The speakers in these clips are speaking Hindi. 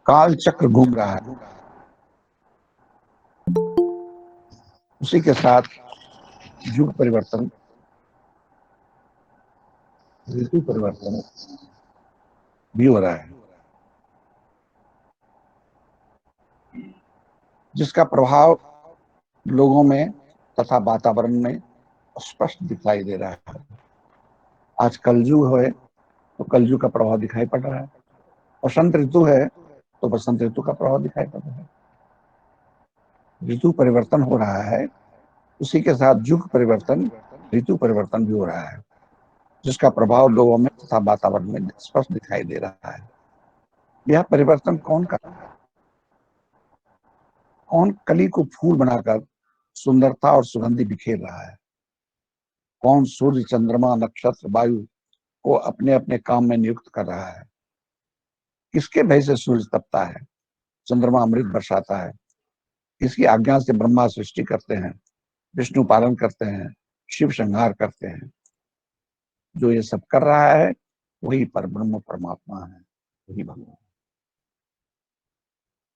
काल चक्र घूम रहा है, उसी के साथ युग परिवर्तन, ऋतु परिवर्तन भी हो रहा है, जिसका प्रभाव लोगों में तथा वातावरण में स्पष्ट दिखाई दे रहा है। आज कलयुग है तो कलयुग का प्रभाव दिखाई पड़ रहा है, बसंत ऋतु है तो बसंत ऋतु का प्रभाव दिखाई पड़ रहा है। ऋतु परिवर्तन हो रहा है, उसी के साथ युग परिवर्तन, ऋतु परिवर्तन भी हो रहा है, जिसका प्रभाव लोगों में तथा वातावरण में स्पष्ट दिखाई दे रहा है। यह परिवर्तन कौन कर रहा है? कौन कली को फूल बनाकर सुंदरता और सुगंधि बिखेर रहा है? कौन सूर्य, चंद्रमा, नक्षत्र, वायु को अपने अपने काम में नियुक्त कर रहा है? किसके भय से सूर्य तपता है, चंद्रमा अमृत बरसाता है? किसकी आज्ञा से ब्रह्मा सृष्टि करते हैं, विष्णु पालन करते हैं, शिव संहार करते हैं? जो ये सब कर रहा है वही परब्रह्म परमात्मा है, वही भगवान।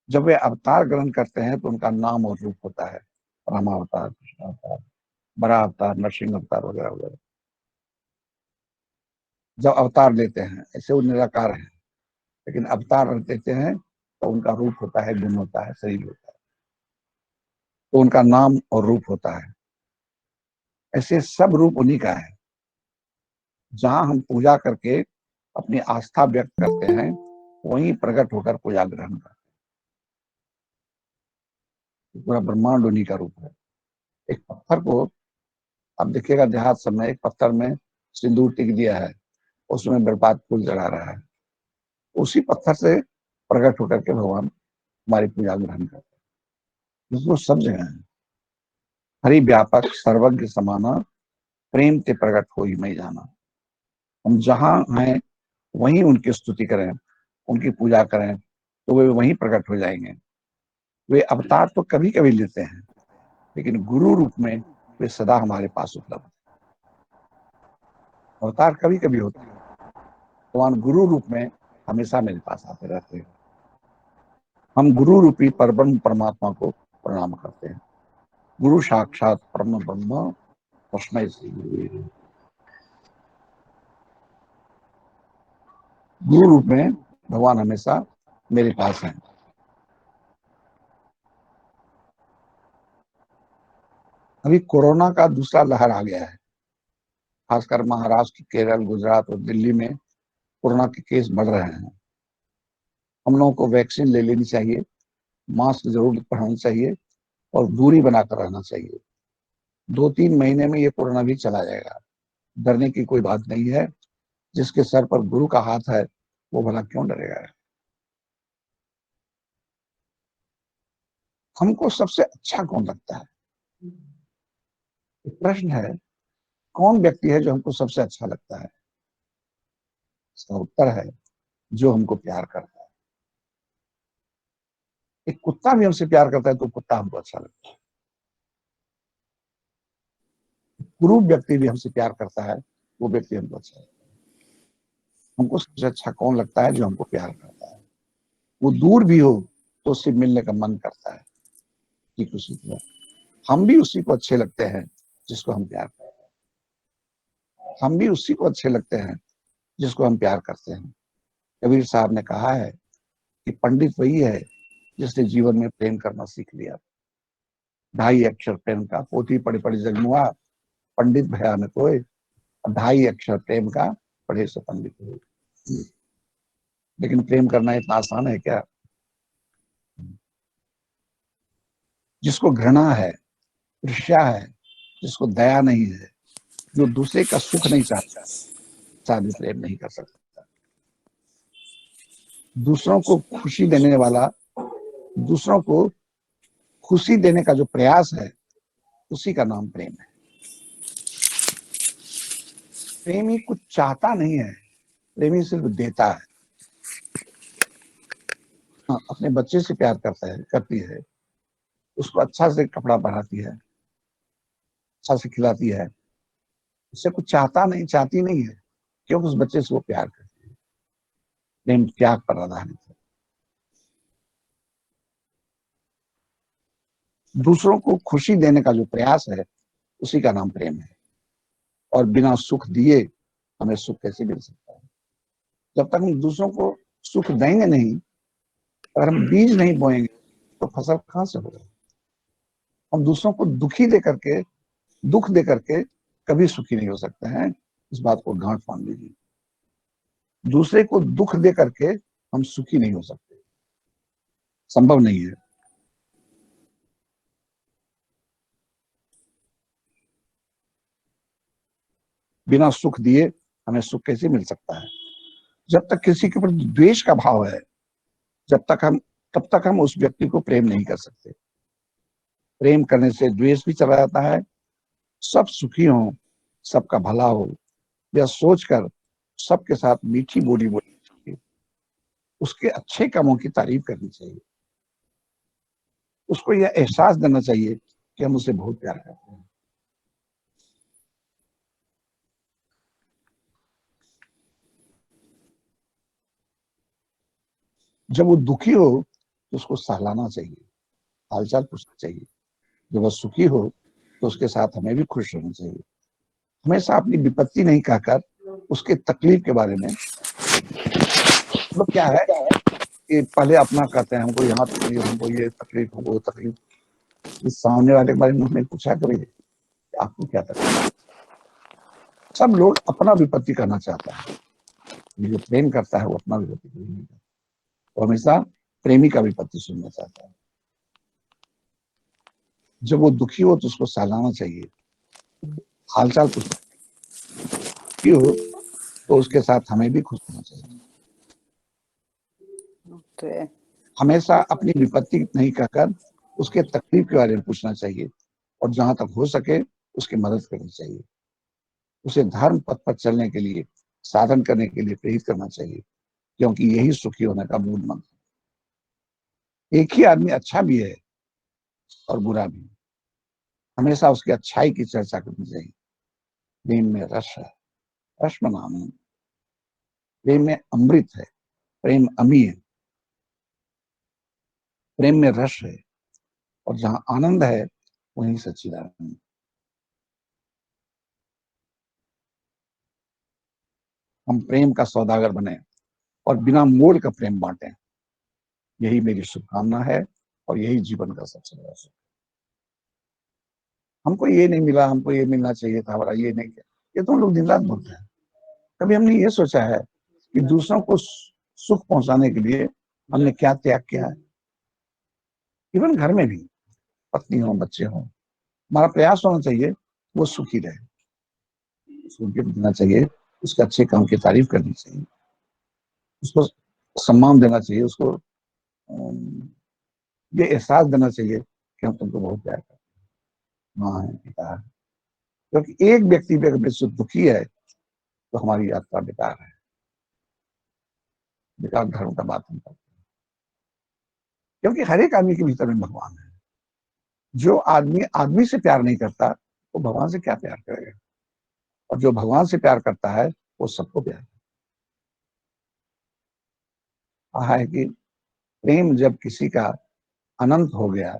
जब वे अवतार ग्रहण करते हैं तो उनका नाम और रूप होता है, रामावतार, कृष्ण अवतार, बड़ा अवतार, नरसिंह अवतार वगैरह वगैरह। जब अवतार लेते हैं ऐसे वो निराकार हैं, लेकिन अवतार लेते हैं तो उनका रूप होता है, गुण होता है, शरीर होता है, तो उनका नाम और रूप होता है। ऐसे सब रूप उन्हीं का है। जहां हम पूजा करके अपनी आस्था व्यक्त करते हैं वहीं प्रकट होकर पूजा ग्रहण करते हैं। पूरा ब्रह्मांड उन्हीं का रूप है। एक पत्थर को आप देखिएगा, देहात समय एक पत्थर में सिंदूर टिक दिया है, उसमें बेलपात फूल चढ़ा रहा है, उसी पत्थर से प्रकट होकर के भगवान हमारी पूजा ग्रहण करते हैं। उसको सब जगह है। हरि व्यापक सर्वज्ञ समाना, प्रेम ते प्रकट हो ही मैं जाना। हम जहां हैं वहीं उनकी स्तुति करें, उनकी पूजा करें, तो वे वहीं प्रकट हो जाएंगे। वे अवतार तो कभी कभी लेते हैं, लेकिन गुरु रूप में वे सदा हमारे पास उपलब्ध। अवतार कभी कभी होते हैं, भगवान गुरु रूप में हमेशा मेरे पास आते रहते हैं। हम गुरु रूपी परब्रह्म परमात्मा को प्रणाम करते हैं। गुरु साक्षात परम ब्रह्म तस्मै श्री गुरुवे नमः। गुरु रूप में भगवान हमेशा मेरे पास हैं। अभी कोरोना का दूसरा लहर आ गया है, खासकर महाराष्ट्र, केरल, गुजरात और दिल्ली में कोरोना के केस बढ़ रहे हैं। हम लोगों को वैक्सीन ले लेनी चाहिए, मास्क जरूर पहनना चाहिए और दूरी बनाकर रहना चाहिए। 2-3 महीने में ये कोरोना भी चला जाएगा, डरने की कोई बात नहीं है। जिसके सर पर गुरु का हाथ है वो भला क्यों डरेगा? हमको सबसे अच्छा कौन लगता है? प्रश्न है, कौन व्यक्ति है जो हमको सबसे अच्छा लगता है? इसका उत्तर है, जो हमको प्यार करता है। एक कुत्ता भी हमसे प्यार करता है तो कुत्ता हमको अच्छा लगता है। गुरु व्यक्ति भी हमसे प्यार करता है, वो व्यक्ति हमको अच्छा लगता है। हमको सबसे अच्छा कौन लगता है? जो हमको प्यार करता है। वो दूर भी हो तो उससे मिलने का मन करता है। ठीक उसी तरह हम भी उसी को अच्छे लगते हैं जिसको हम प्यार करते हैं। हम भी उसी को अच्छे लगते हैं जिसको हम प्यार करते हैं। कबीर साहब ने कहा है कि पंडित वही है जिसने जीवन में प्रेम करना सीख लिया। 2.5 अक्षर प्रेम का, पोथी पढ़ी पढ़ी जगमुआ, पंडित भया न कोई। 2.5 अक्षर प्रेम का, पढ़े सो पंडित हुए। लेकिन प्रेम करना इतना आसान है क्या? जिसको घृणा है, ईर्ष्या है, जिसको दया नहीं है, जो दूसरे का सुख नहीं चाहता, शादी प्रेम नहीं कर सकता। दूसरों को खुशी देने वाला, दूसरों को खुशी देने का जो प्रयास है, उसी का नाम प्रेम है। प्रेमी कुछ चाहता नहीं है, प्रेमी सिर्फ देता है। हाँ, अपने बच्चे से प्यार करता है, करती है, उसको अच्छा से कपड़ा पहनाती है, अच्छा से खिलाती है, उससे कुछ चाहता नहीं, चाहती नहीं है, क्योंकि उस बच्चे से वो प्यार करती है। प्रेम त्याग पर आधारित है। दूसरों को खुशी देने का जो प्रयास है, उसी का नाम प्रेम है। और बिना सुख दिए हमें सुख कैसे मिल सकता है? जब तक हम दूसरों को सुख देंगे नहीं, अगर हम बीज नहीं बोएंगे तो फसल कहां से होगा? हम दूसरों को दुख दे करके कभी सुखी नहीं हो सकते हैं। इस बात को गांठ बांध लीजिए। दूसरे को दुख दे करके हम सुखी नहीं हो सकते, संभव नहीं है। बिना सुख दिए हमें सुख कैसे मिल सकता है? जब तक किसी के प्रति द्वेष का भाव है, जब तक हम तब तक हम उस व्यक्ति को प्रेम नहीं कर सकते। प्रेम करने से द्वेष भी चला जाता है। सब सुखी हों, सबका भला हो, यह सोचकर सबके साथ मीठी बोली बोलनी चाहिए। उसके अच्छे कामों की तारीफ करनी चाहिए। उसको यह एहसास देना चाहिए कि हम उसे बहुत प्यार करते हैं। जब वो दुखी हो तो उसको सहलाना चाहिए, हालचाल पूछना चाहिए। जब वह सुखी हो तो उसके साथ हमें भी खुश रहना चाहिए। हमेशा अपनी विपत्ति नहीं कहकर उसके तकलीफ के बारे में, मतलब क्या है कि पहले अपना कहते हैं, हमको यहाँ तकलीफ, हमको ये तकलीफ, हमको वो तकलीफ। इस सामने वाले के बारे में हमने पूछा कभी आपको क्या तकलीफ? सब लोग अपना विपत्ति करना चाहता है। जो प्रेम करता है वो अपना विपत्ति नहीं करता, वो हमेशा प्रेमी का विपत्ति सुनना चाहता है। जब वो दुखी हो तो उसको सहलाना चाहिए, हालचाल पूछना चाहिए। हो तो उसके साथ हमें भी खुश होना चाहिए। तो हमेशा अपनी विपत्ति नहीं कहकर उसके तकलीफ के बारे में पूछना चाहिए, और जहां तक हो सके उसकी मदद करनी चाहिए। उसे धर्म पथ पर चलने के लिए, साधन करने के लिए प्रेरित करना चाहिए, क्योंकि यही सुखी होने का मूल मंत्र। एक ही आदमी अच्छा भी है और बुरा भी। हमेशा उसकी अच्छाई की चर्चा करनी चाहिए। प्रेम में रस है, रस में नाम है। प्रेम में अमृत है, प्रेम अमी है। प्रेम में रस है, और जहां आनंद है वहीं सच्चिदानंद। हम प्रेम का सौदागर बने और बिना मोल का प्रेम बांटे। यही मेरी शुभकामना है, और यही जीवन का सबसे बड़ा सुख। हमको ये नहीं मिला, हमको ये मिलना चाहिए था, हमारा ये नहीं किया, ये तो हम लोग दिन रात बोलते हैं। कभी हमने ये सोचा है कि दूसरों को सुख पहुंचाने के लिए हमने क्या त्याग किया है? इवन घर में भी, पत्नी हो, बच्चे हो, हमारा प्रयास होना चाहिए वो सुखी रहे। उसको गिफ्ट देना चाहिए, उसके अच्छे काम की तारीफ करनी चाहिए, उसको सम्मान देना चाहिए, उसको ये एहसास देना चाहिए कि हम तुमको बहुत प्यार करते हैं, माँ है, पिता है। क्योंकि एक व्यक्ति भी अगर विश्व दुखी है तो हमारी यात्रा बेकार है। बेकार धर्म का बात हम करते हैं, क्योंकि हर एक आदमी के भीतर में भगवान है। जो आदमी आदमी से प्यार नहीं करता वो भगवान से क्या प्यार करेगा? और जो भगवान से प्यार करता है वो सबको प्यार कहा है कि प्रेम जब किसी का अनंत हो गया,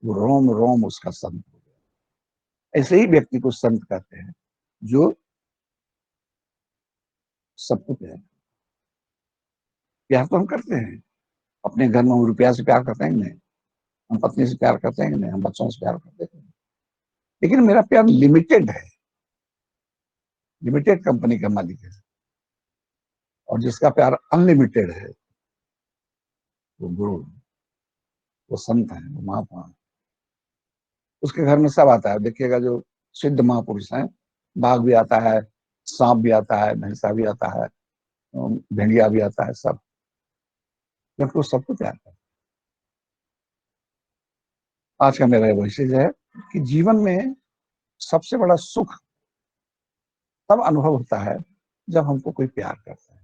वो रोम रोम उसका संत हो गया। ऐसे ही व्यक्ति को संत कहते हैं, जो सबको प्यार। प्यार तो हम करते हैं अपने घर में, हम रुपया से प्यार करते हैं नहीं, हम पत्नी से प्यार करते हैं नहीं, हम बच्चों से प्यार करते हैं। लेकिन मेरा प्यार लिमिटेड है, लिमिटेड कंपनी का मालिक है। और जिसका प्यार अनलिमिटेड है वो गुरु, वो संत है, वो महात्मा है। उसके घर में सब आता है। देखिएगा जो सिद्ध महापुरुष हैं, बाघ भी आता है, सांप भी आता है, भैंसा भी आता है, भेड़िया भी आता है, सब, क्योंकि वो सबको प्यार करता है। आज का मेरा मैसेज है कि जीवन में सबसे बड़ा सुख तब अनुभव होता है जब हमको कोई प्यार करता है।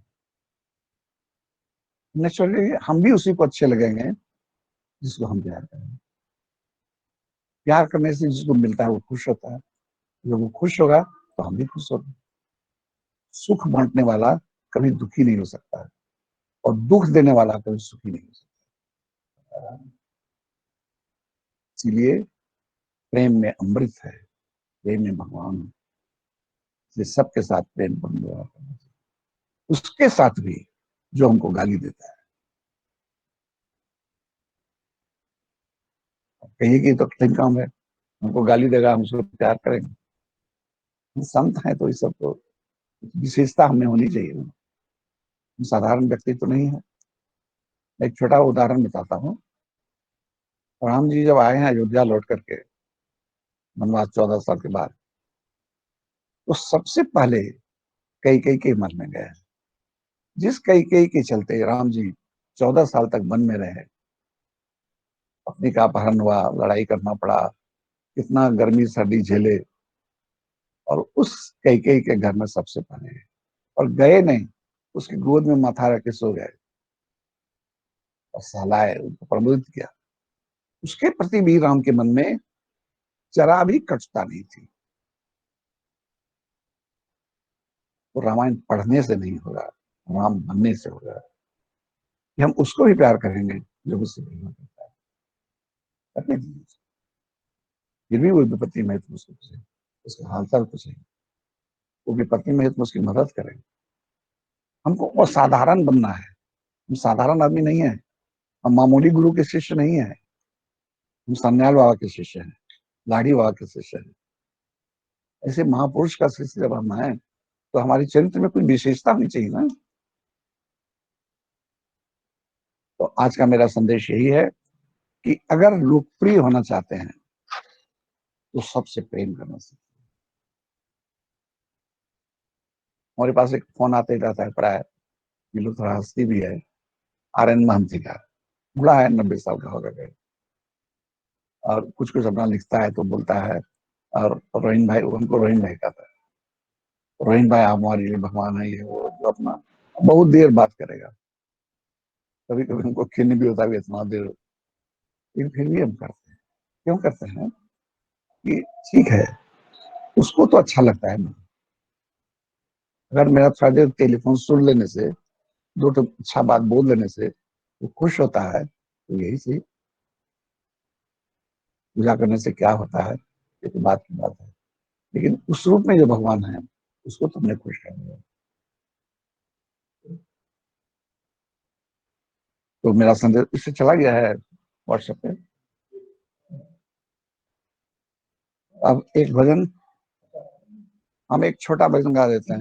नेचुरली हम भी उसी को अच्छे लगेंगे जिसको हम प्यार करें। प्यार करने से जिसको मिलता है वो खुश होता है। जब वो खुश होगा तो हम भी खुश होंगे। सुख बांटने वाला कभी दुखी नहीं हो सकता है, और दुख देने वाला कभी सुखी नहीं हो सकता। इसीलिए प्रेम में अमृत है, प्रेम में भगवान है। इसलिए सबके साथ प्रेम पर व्यवहार करना चाहिए, उसके साथ भी जो हमको गाली देता है। कहिए कि तो ठीक काम है, हमको गाली देगा, हम उसको प्यार करेंगे। हम संत हैं तो ये सब तो विशेषता हमें होनी चाहिए। हम साधारण व्यक्ति तो नहीं है। एक छोटा उदाहरण बताता हूँ। राम जी जब आए हैं अयोध्या लौट करके वनवास 14 साल के बाद, तो सबसे पहले कैकेयी के मन में गए। जिस कैकेयी के चलते राम जी 14 साल तक वन में रहे, पत्नी का अपहरण हुआ, लड़ाई करना पड़ा, कितना गर्मी सर्दी झेले, और उस कैकेयी के घर में सबसे पहले गए। और गए नहीं, उसकी गोद में माथा रख के सो गए और सहलाए, उनको प्रबोधित किया। उसके प्रति भी राम के मन में जरा भी कटुता नहीं थी। तो रामायण पढ़ने से नहीं होगा, राम बनने से होगा कि हम उसको भी प्यार करेंगे जो मुझसे प्रेम करता है। करने दीजिए, फिर भी वो विपत्ति में तो उसको पूछे, उसका हालचाल पूछे, वो विपत्ति में तो उसकी मदद करें। हमको असाधारण बनना है। हम साधारण आदमी नहीं है, हम मामूली गुरु के शिष्य नहीं है। हम सन्याल बाबा के शिष्य हैं, लाड़ी बाबा के शिष्य हैं। ऐसे महापुरुष का शिष्य जब हम है तो हमारे चरित्र में कोई विशेषता होनी चाहिए ना। तो आज का मेरा संदेश यही है कि अगर लोकप्रिय होना चाहते हैं तो सबसे प्रेम करना सीखें। हमारे पास एक फोन आते ही रहता है, पड़ा है, ये लोग थोड़ा हंसती भी है। RN महंती का, बूढ़ा है, 90 साल का हो गया, और कुछ कुछ अपना लिखता है तो बोलता है। और रोहिन भाई, उनको रोहिन भाई कहता है, रोहिन भाई आप हमारे लिए भगवान है, ये वो, तो अपना बहुत देर बात करेगा। कभी कभी हमको खिन्न भी होता है, इतना देर, लेकिन फिर भी हम करते हैं। क्यों करते हैं? कि ठीक है, उसको तो अच्छा लगता है ना। अगर मेरा थोड़ा देर टेलीफोन सुन लेने से, दो तो अच्छा बात बोल देने से वो खुश होता है, तो यही सही। पूजा करने से क्या होता है, ये तो बात की बात है, लेकिन उस रूप में जो भगवान है उसको तुमने खुश करना है। तो मेरा संदेश इससे चला गया है व्हाट्सएप पे। अब एक भजन, हम एक छोटा भजन गा देते हैं।